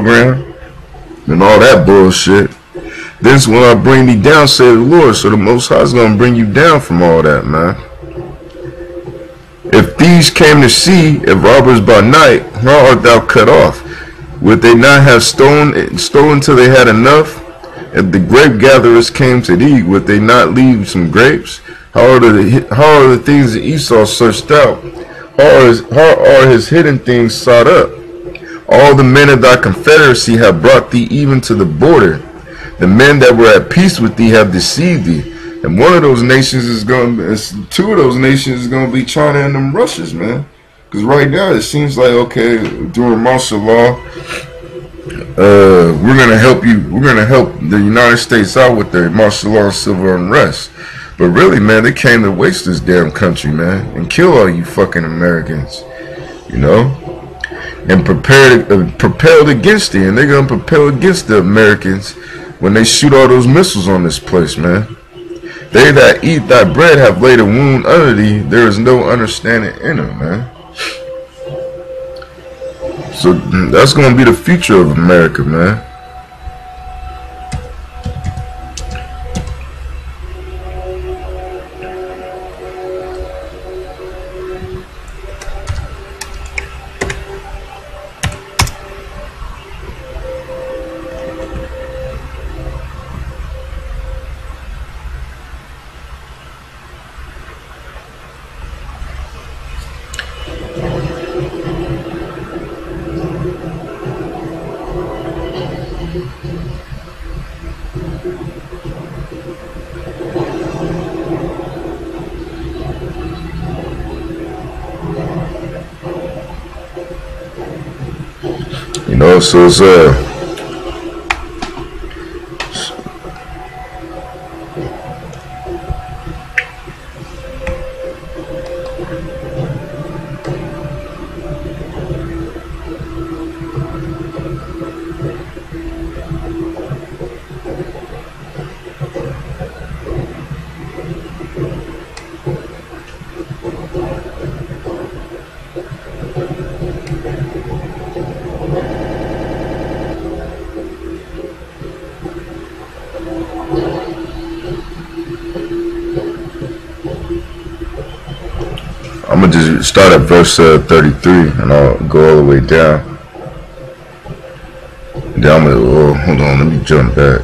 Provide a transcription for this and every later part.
program and all that bullshit. This when I bring thee down, say the Lord. So the Most High is gonna bring you down from all that, man. If thieves came to see, if robbers by night, how art thou cut off? Would they not have stolen till they had enough? If the grape gatherers came to thee, would they not leave some grapes? How are the things that Esau searched out? How are his hidden things sought up? All the men of thy confederacy have brought thee even to the border. The men that were at peace with thee have deceived thee. And one of those nations is going to, two of those nations is going to be China and them Russians, man. Because right now it seems like, okay, during martial law, we're going to help you. We're going to help the United States out with their martial law and civil unrest. But really, man, they came to waste this damn country, man, and kill all you fucking Americans, you know, and propelled against thee. And they're going to propel against the Americans when they shoot all those missiles on this place, man. They that eat thy bread have laid a wound under thee. There is no understanding in them, man. So that's going to be the future of America, man. You know, so it's I'm gonna just start at verse 33, and I'll go all the way down. Then I'm gonna, oh, hold on, let me jump back.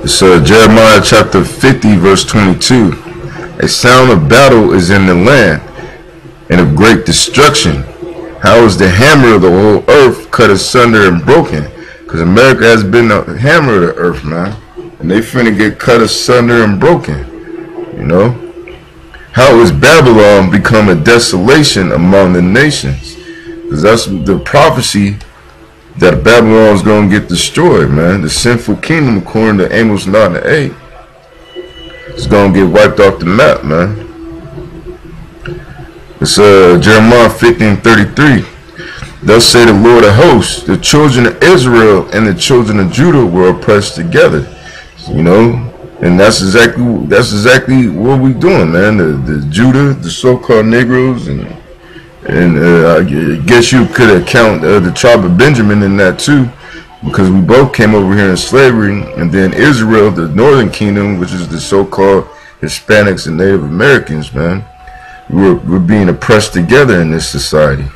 It's Jeremiah chapter 50, verse 22. A sound of battle is in the land, and of great destruction. How is the hammer of the whole earth cut asunder and broken? Because America has been the hammer of the earth, man. And they finna get cut asunder and broken. You know? How is Babylon become a desolation among the nations? Because that's the prophecy that Babylon is going to get destroyed, man. The sinful kingdom, according to Amos 9 and 8, is going to get wiped off the map, man. It's Jeremiah 50:33. Thus say the Lord of hosts, the children of Israel and the children of Judah were oppressed together. You know, and that's exactly what we doing, man. The Judah, the so-called Negroes, and I guess you could account the tribe of Benjamin in that too, because we both came over here in slavery, and then Israel, the northern kingdom, which is the so-called Hispanics and Native Americans, man. We're being oppressed together in this society.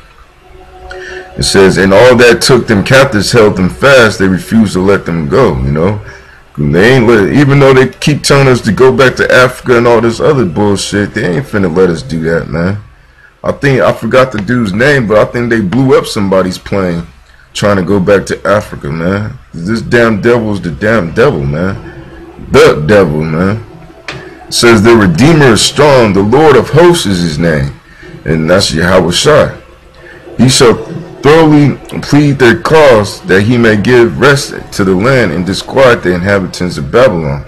It says, and all that took them captives held them fast. They refused to let them go. You know, they ain't even though they keep telling us to go back to Africa and all this other bullshit. They ain't finna let us do that, man. I think I forgot the dude's name, but I think they blew up somebody's plane trying to go back to Africa, man. This damn devil is the damn devil, man. The devil, man. It says the Redeemer is strong, the Lord of hosts is his name, and that's Yahweh Shai. He shall thoroughly plead their cause, that he may give rest to the land and disquiet the inhabitants of Babylon.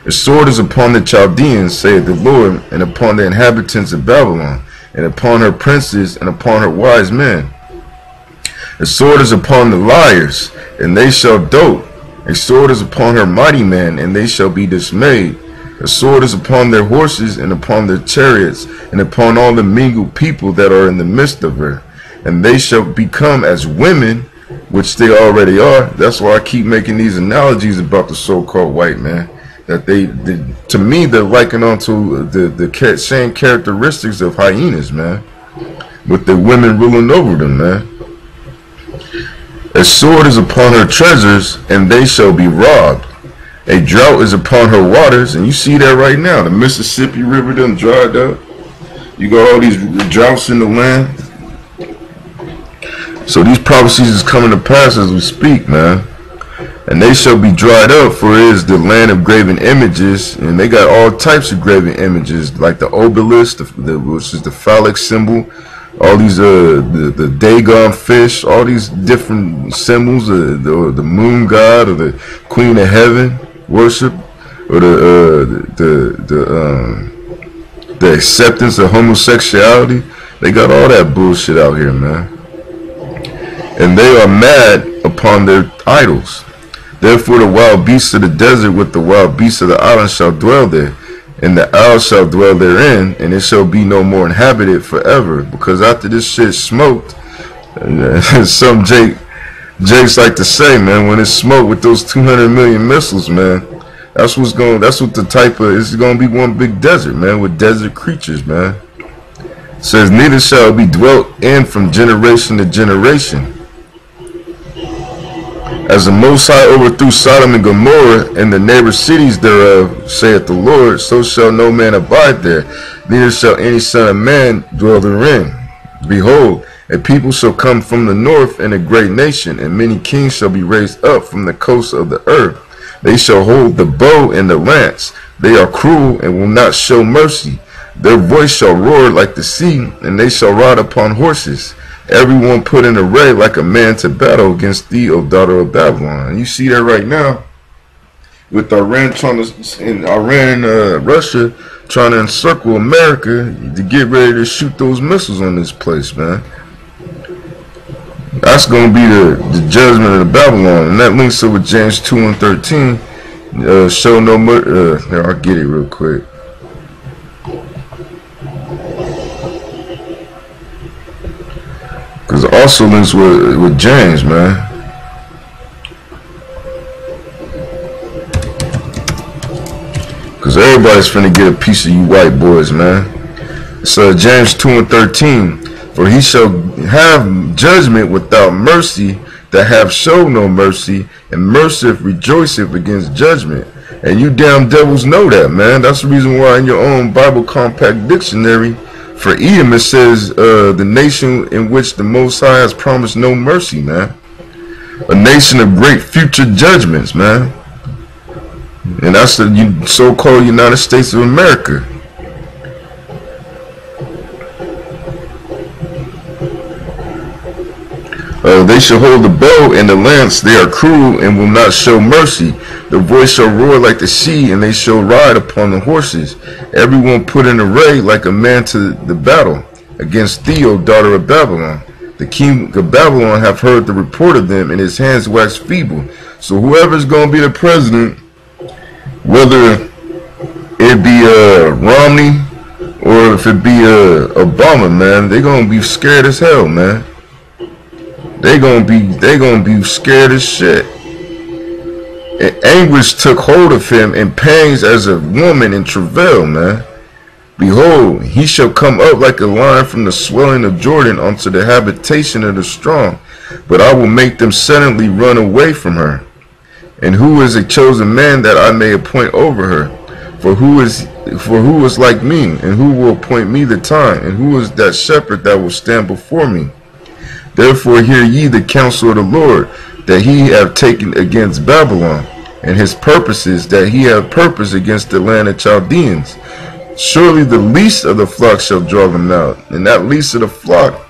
The sword is upon the Chaldeans, saith the Lord, and upon the inhabitants of Babylon, and upon her princes, and upon her wise men. The sword is upon the liars, and they shall dote, A sword is upon her mighty men, and they shall be dismayed. A sword is upon their horses, and upon their chariots, and upon all the mingled people that are in the midst of her. And they shall become as women, which they already are. That's why I keep making these analogies about the so-called white man. That to me, they're likened onto the same characteristics of hyenas, man, with the women ruling over them, man. A sword is upon her treasures, and they shall be robbed. A drought is upon her waters, and you see that right now. The Mississippi River done dried up. You got all these droughts in the land. So these prophecies is coming to pass as we speak, man. And they shall be dried up, for it is the land of graven images, and they got all types of graven images, like the obelisk, which is the phallic symbol, all these the Dagon fish, all these different symbols, the moon god or the queen of heaven worship, or the acceptance of homosexuality. They got all that bullshit out here, man. And they are mad upon their idols. Therefore the wild beasts of the desert with the wild beasts of the island shall dwell there, and the owl shall dwell therein, and it shall be no more inhabited forever. Because after this shit smoked, some Jakes like to say, man, when it's smoked with those 200 million missiles, man, that's what the type of, it's gonna be one big desert, man, with desert creatures, man. It says, neither shall it be dwelt in from generation to generation. As the Most High overthrew Sodom and Gomorrah and the neighbor cities thereof, saith the Lord, so shall no man abide there, neither shall any son of man dwell therein. Behold, a people shall come from the north, and a great nation, and many kings shall be raised up from the coasts of the earth. They shall hold the bow and the lance. They are cruel and will not show mercy. Their voice shall roar like the sea, and they shall ride upon horses. Everyone put in array like a man to battle against thee, O daughter of Babylon. And you see that right now with Iran Russia trying to encircle America to get ready to shoot those missiles on this place, man. That's going to be the judgment of the Babylon. And that links up with James 2 and 13. Show no mercy. Here, I'll get it real quick. Because it also links with James, man. Because everybody's finna get a piece of you white boys, man. So James 2 and 13. For he shall have judgment without mercy that have showed no mercy, and mercy rejoiceth against judgment. And you damn devils know that, man. That's the reason why in your own Bible Compact Dictionary, for Edom, it says the nation in which the Most High has promised no mercy, man. A nation of great future judgments, man. And that's the so-called United States of America. They shall hold the bow and the lance. They are cruel and will not show mercy. The voice shall roar like the sea, and they shall ride upon the horses. Everyone put in array like a man to the battle against thee, O daughter of Babylon. The king of Babylon have heard the report of them, and his hands wax feeble. So whoever's going to be the president, whether it be Romney or if it be Obama, man, they're going to be scared as hell, man. They gonna be scared as shit. And anguish took hold of him, and pangs as a woman in travail, man. Behold, he shall come up like a lion from the swelling of Jordan unto the habitation of the strong. But I will make them suddenly run away from her. And who is a chosen man that I may appoint over her? For who is like me, and who will appoint me the time? And who is that shepherd that will stand before me? Therefore hear ye the counsel of the Lord, that he have taken against Babylon, and his purposes that he have purposed against the land of Chaldeans. Surely the least of the flock shall draw them out. And that least of the flock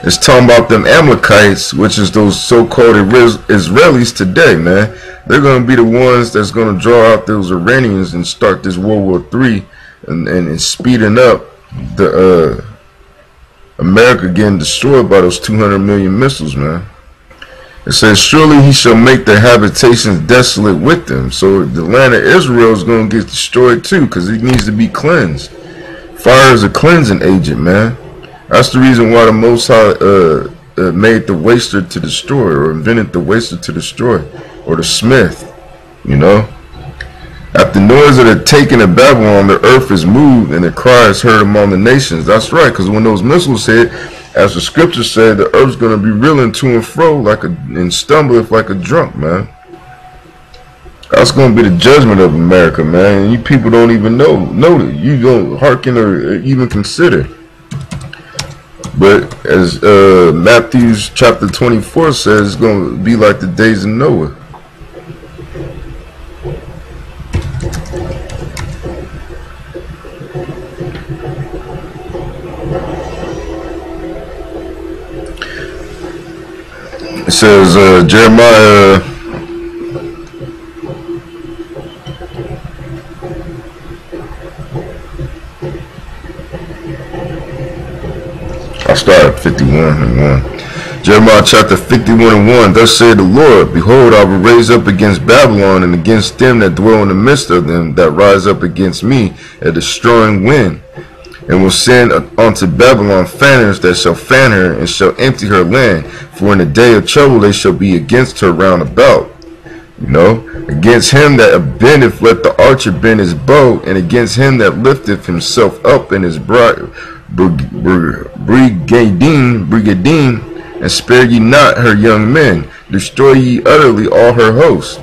is talking about them Amalekites, which is those so-called Israelis today, man. They're going to be the ones that's going to draw out those Iranians and start this World War III and speeding up the America getting destroyed by those 200 million missiles, man. It says, surely he shall make their habitations desolate with them. So the land of Israel is going to get destroyed too, because it needs to be cleansed. Fire is a cleansing agent, man. That's the reason why the Most High made the waster to destroy, or invented the waster to destroy, or the smith, you know. At the noise of the taking of Babylon, the earth is moved, and the cry is heard among the nations. That's right, because when those missiles hit, as the scripture said, the earth's going to be reeling to and fro and stumbleth like a drunk, man. That's going to be the judgment of America, man. And you people don't even know that. You don't hearken or even consider. But as Matthew chapter 24 says, it's going to be like the days of Noah. It says, Jeremiah, I'll start at 51:1. Jeremiah chapter 51:1. Thus saith the Lord, behold, I will raise up against Babylon and against them that dwell in the midst of them that rise up against me a destroying wind, and will send unto Babylon fanners that shall fan her and shall empty her land. For in the day of trouble they shall be against her round about. You know, against him that bendeth let the archer bend his bow, and against him that lifteth himself up in his brigadine, and spare ye not her young men. Destroy ye utterly all her hosts.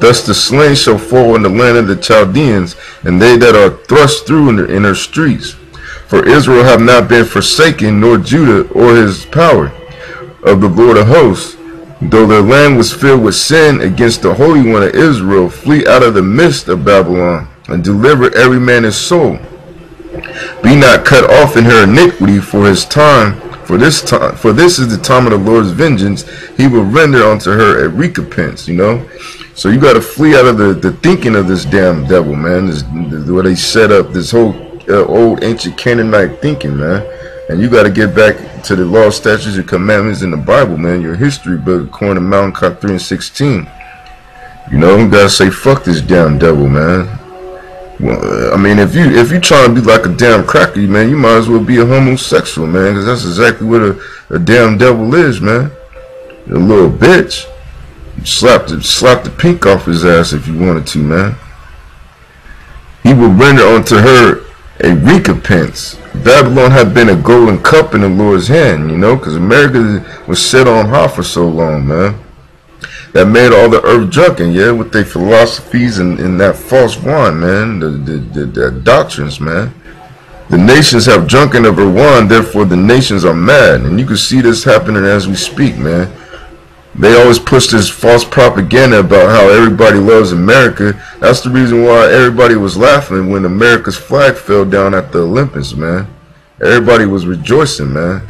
Thus the slain shall fall in the land of the Chaldeans, and they that are thrust through in her streets. For Israel have not been forsaken, nor Judah or his power of the Lord of hosts. Though their land was filled with sin against the Holy One of Israel, flee out of the midst of Babylon, and deliver every man his soul. Be not cut off in her iniquity, for this is the time of the Lord's vengeance. He will render unto her a recompense, you know. So you got to flee out of the thinking of this damn devil, man. Where they set up this whole old ancient Canaanite thinking, man. And you got to get back to the law, statutes, and commandments in the Bible, man. Your history book, according to Malachi 3:16. You know, you got to say, fuck this damn devil, man. Well, I mean, if you trying to be like a damn cracker, man, you might as well be a homosexual, man, because that's exactly what a damn devil is, man. A little bitch. Slap the pink off his ass if you wanted to, man. He will render unto her a recompense. Babylon had been a golden cup in the Lord's hand, you know, because America was set on high for so long, man. That made all the earth drunken, yeah, with their philosophies and that false wine, man, the doctrines, man. The nations have drunken of her wine, therefore the nations are mad. And you can see this happening as we speak, man. They always push this false propaganda about how everybody loves America. That's the reason why everybody was laughing when America's flag fell down at the Olympics, man. Everybody was rejoicing, man.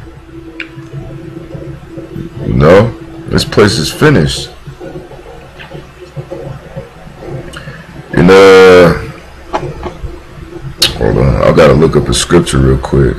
You know, this place is finished. And hold on, I gotta look up a scripture real quick.